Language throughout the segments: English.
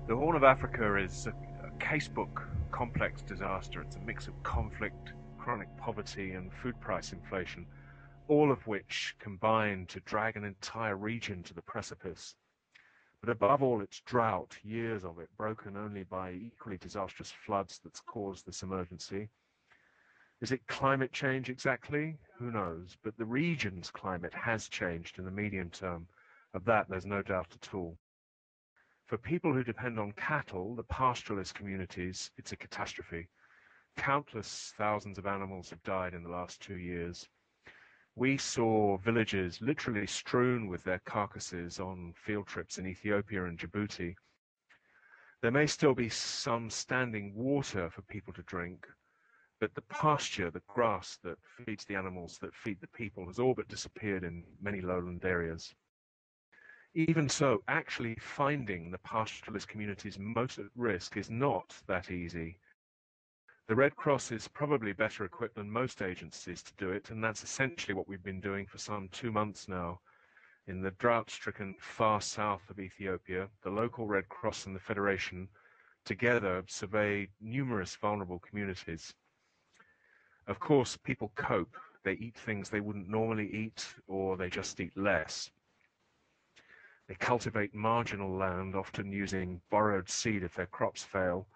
The Horn of Africa is a casebook complex disaster. It's a mix of conflict, chronic poverty, and food price inflation, all of which combine to drag an entire region to the precipice. But above all, it's drought, years of it, broken only by equally disastrous floods that's caused this emergency. Is it climate change exactly? Who knows? But the region's climate has changed in the medium term. Of that, there's no doubt at all. For people who depend on cattle, the pastoralist communities, it's a catastrophe. Countless thousands of animals have died in the last 2 years. We saw villages literally strewn with their carcasses on field trips in Ethiopia and Djibouti. There may still be some standing water for people to drink, but the pasture, the grass that feeds the animals that feed the people, has all but disappeared in many lowland areas. Even so, actually finding the pastoralist communities most at risk is not that easy. The Red Cross is probably better equipped than most agencies to do it, and that's essentially what we've been doing for some 2 months now. In the drought-stricken far south of Ethiopia, the local Red Cross and the Federation together surveyed numerous vulnerable communities. Of course, people cope. They eat things they wouldn't normally eat, or they just eat less. They cultivate marginal land, often using borrowed seed if their crops fail,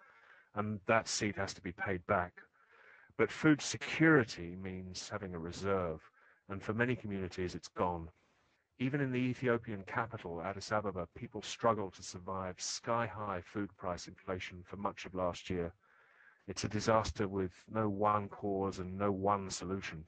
and that seed has to be paid back. But food security means having a reserve, and for many communities it's gone. Even in the Ethiopian capital, Addis Ababa, people struggle to survive sky-high food price inflation for much of last year. It's a disaster with no one cause and no one solution.